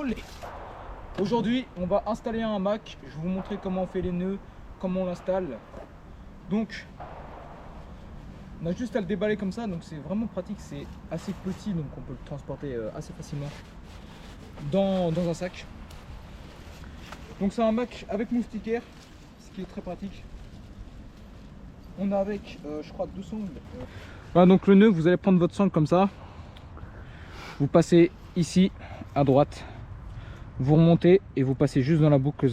Olé. Aujourd'hui, on va installer un hamac. Je vais vous montrer comment on fait les nœuds, comment on l'installe. Donc, on a juste à le déballer comme ça. Donc, c'est vraiment pratique. C'est assez petit, donc on peut le transporter assez facilement dans un sac. Donc, c'est un hamac avec moustiquaire, ce qui est très pratique. On a avec, je crois, 2 sangles. Voilà, donc le nœud, vous allez prendre votre sangle comme ça. Vous passez ici à droite. Vous remontez et vous passez juste dans la boucle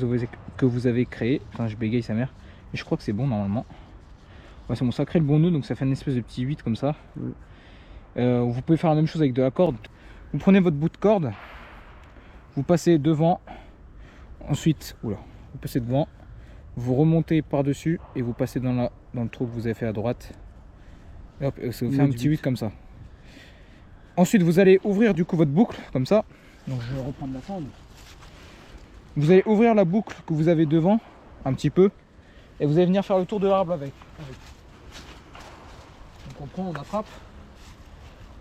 que vous avez créée. Enfin, je bégaye sa mère. Et je crois que c'est bon normalement. Ouais, c'est bon, ça crée le bon nœud, donc ça fait une espèce de petit 8 comme ça. Vous pouvez faire la même chose avec de la corde. Vous prenez votre bout de corde, vous passez devant, ensuite, vous passez devant, vous remontez par-dessus et vous passez dans le trou que vous avez fait à droite. Et hop, ça vous fait un petit 8 comme ça. Ensuite, vous allez ouvrir du coup votre boucle comme ça. Donc je vais reprendre la sangle. Vous allez ouvrir la boucle que vous avez devant un petit peu et vous allez venir faire le tour de l'arbre avec. Donc on prend, on attrape.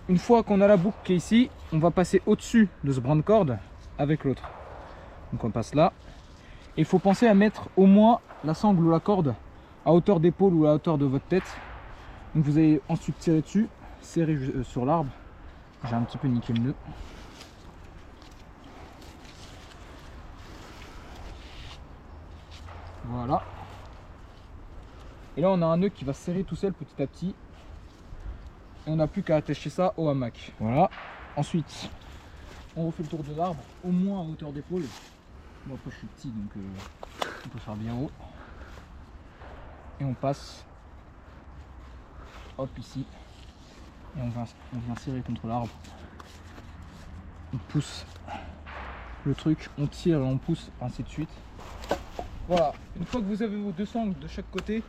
Une fois qu'on a la boucle qui est ici, on va passer au-dessus de ce brin de corde avec l'autre. Donc on passe là. Et il faut penser à mettre au moins la sangle ou la corde à hauteur d'épaule ou à hauteur de votre tête. Donc vous allez ensuite tirer dessus, serrer sur l'arbre. J'ai un petit peu niqué le nœud. Voilà. Et là on a un nœud qui va se serrer tout seul petit à petit. Et on n'a plus qu'à attacher ça au hamac. Voilà. Ensuite, on refait le tour de l'arbre, au moins à hauteur d'épaule. Moi après je suis petit donc on peut faire bien haut. Et on passe hop ici. Et on vient serrer contre l'arbre. On pousse le truc, on tire et on pousse, ainsi de suite. Voilà, une fois que vous avez vos 2 sangles de chaque côté,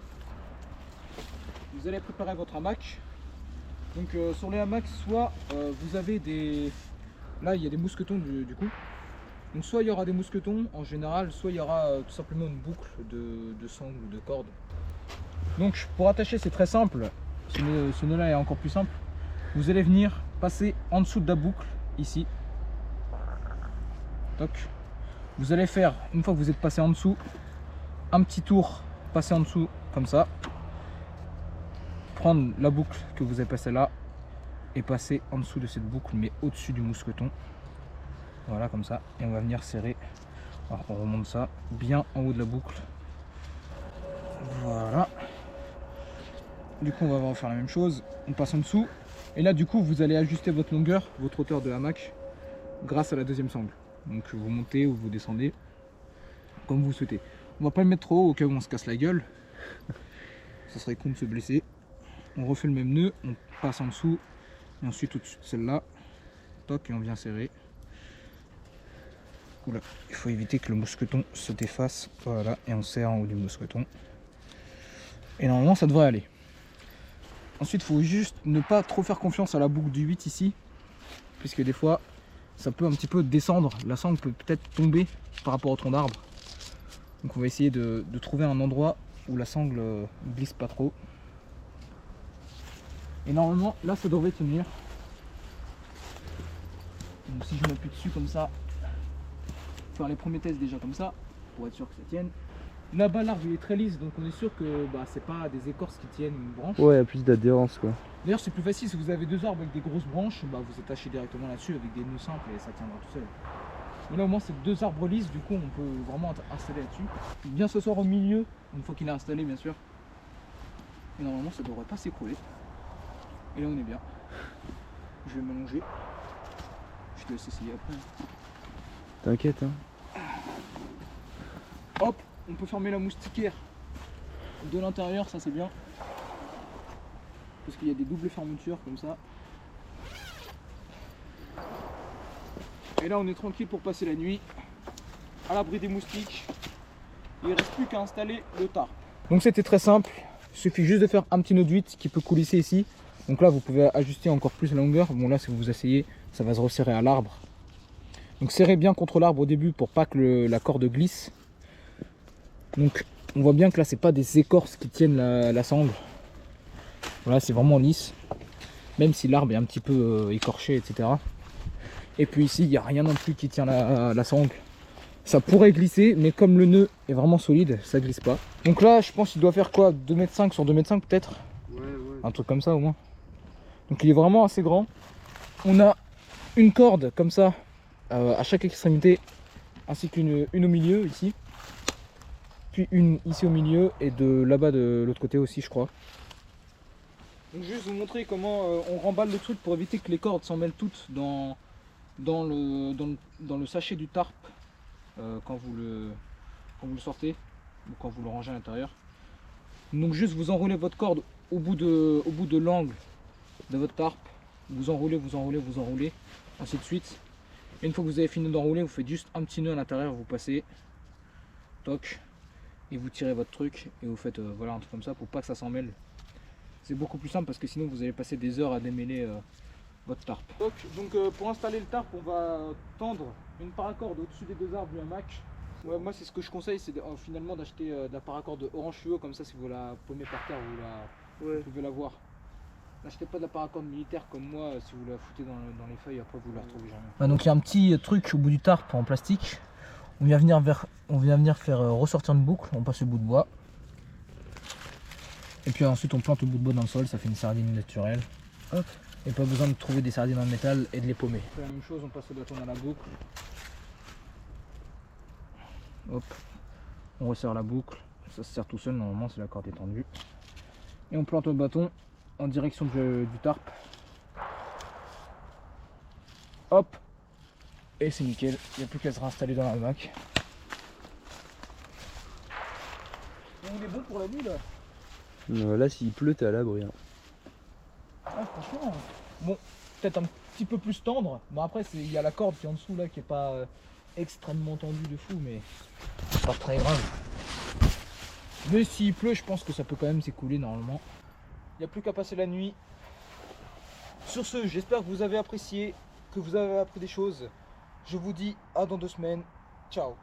vous allez préparer votre hamac. Donc sur les hamacs, soit vous avez des... Là il y a des mousquetons du coup. Donc soit il y aura des mousquetons en général, soit il y aura tout simplement une boucle de sangles ou de cordes. Donc pour attacher c'est très simple, ce nœud là est encore plus simple. Vous allez venir passer en dessous de la boucle, ici. Toc. Vous allez faire, une fois que vous êtes passé en dessous, un petit tour, passer en dessous comme ça. Prendre la boucle que vous avez passée là et passer en dessous de cette boucle mais au-dessus du mousqueton. Voilà comme ça. Et on va venir serrer. Alors on remonte ça bien en haut de la boucle. Voilà. Du coup on va refaire la même chose. On passe en dessous. Et là du coup vous allez ajuster votre longueur, votre hauteur de hamac grâce à la deuxième sangle. Donc vous montez ou vous descendez comme vous souhaitez. On va pas le mettre trop haut au cas où on se casse la gueule. Ça serait con de se blesser. On refait le même nœud, on passe en dessous et ensuite au-dessus de celle-là. Toc, et on vient serrer. Oula, il faut éviter que le mousqueton se défasse. Voilà, et on serre en haut du mousqueton. Et normalement ça devrait aller. Ensuite, il faut juste ne pas trop faire confiance à la boucle du 8 ici, puisque des fois ça peut un petit peu descendre, la sangle peut peut-être tomber par rapport au tronc d'arbre. Donc on va essayer de trouver un endroit où la sangle glisse pas trop. Et normalement là ça devrait tenir. Donc si je m'appuie dessus comme ça, faire les premiers tests déjà comme ça, pour être sûr que ça tienne. Là-bas l'arbre il est très lisse, donc on est sûr que c'est pas des écorces qui tiennent une branche. Ouais, il y a plus d'adhérence quoi. D'ailleurs c'est plus facile si vous avez 2 arbres avec des grosses branches, vous attachez directement là-dessus avec des nœuds simples et ça tiendra tout seul. Mais là au moins c'est 2 arbres lisses, du coup on peut vraiment installer là-dessus. Bien s'asseoir au milieu, une fois qu'il est installé bien sûr. Et normalement ça devrait pas s'écrouler. Et là on est bien. Je vais m'allonger. Je te laisse essayer après. T'inquiète hein. Hop, on peut fermer la moustiquaire de l'intérieur, ça c'est bien. Parce qu'il y a des doubles fermetures comme ça. Et là on est tranquille pour passer la nuit, à l'abri des moustiques. Il ne reste plus qu'à installer le tarp. Donc c'était très simple, il suffit juste de faire un petit nœud de 8 qui peut coulisser ici. Donc là vous pouvez ajuster encore plus la longueur. Bon là si vous vous asseyez, ça va se resserrer à l'arbre. Donc serrez bien contre l'arbre au début pour pas que la corde glisse. Donc on voit bien que là c'est pas des écorces qui tiennent la sangle. Voilà, c'est vraiment lisse. Même si l'arbre est un petit peu écorché, etc. Et puis ici, il n'y a rien non plus qui tient la sangle. Ça pourrait glisser, mais comme le nœud est vraiment solide, ça glisse pas. Donc là, je pense qu'il doit faire quoi, 2,5 m sur 2,5 m peut-être. Ouais. Un truc comme ça au moins. Donc il est vraiment assez grand. On a une corde comme ça à chaque extrémité, ainsi qu'une au milieu ici. Puis une ici au milieu et de là-bas de l'autre côté aussi, je crois. Donc juste vous montrer comment on remballe le truc pour éviter que les cordes s'en mêlent toutes dans le sachet du tarp quand vous le sortez ou quand vous le rangez à l'intérieur. Donc juste vous enroulez votre corde au bout de l'angle de votre tarp, vous enroulez, ainsi de suite. Et une fois que vous avez fini d'enrouler, vous faites juste un petit nœud à l'intérieur, vous passez, toc, et vous tirez votre truc et vous faites voilà un truc comme ça pour pas que ça s'en mêle. C'est beaucoup plus simple parce que sinon vous allez passer des heures à démêler votre tarp. Donc pour installer le tarp, on va tendre une paracorde au-dessus des deux arbres du hamac. Ouais, moi c'est ce que je conseille, c'est finalement d'acheter de la paracorde orange fluo, comme ça si vous la paumez par terre, vous pouvez la voir. N'achetez pas de la paracorde militaire comme moi, si vous la foutez dans les feuilles, après vous la retrouvez jamais. Donc il y a un petit truc au bout du tarp en plastique. On vient venir faire ressortir une boucle, on passe le bout de bois. Et puis ensuite on plante le bout de bois dans le sol, ça fait une sardine naturelle. Hop. Et pas besoin de trouver des sardines en métal et de les paumer. On fait la même chose, on passe le bâton dans la boucle. Hop. On resserre la boucle, ça se serre tout seul, normalement c'est la corde étendue. Et on plante le bâton en direction du tarp. Hop. Et c'est nickel, il n'y a plus qu'à se réinstaller dans la hamac. On est bon pour la nuit là. Là, s'il pleut, t'es à l'abri. Hein. Ah, franchement, bon, peut-être un petit peu plus tendre. Bon, après, il y a la corde qui est en dessous là qui est pas extrêmement tendue de fou, mais pas très grave. Mais s'il pleut, je pense que ça peut quand même s'écouler normalement. Il n'y a plus qu'à passer la nuit. Sur ce, j'espère que vous avez apprécié, que vous avez appris des choses. Je vous dis à dans 2 semaines. Ciao.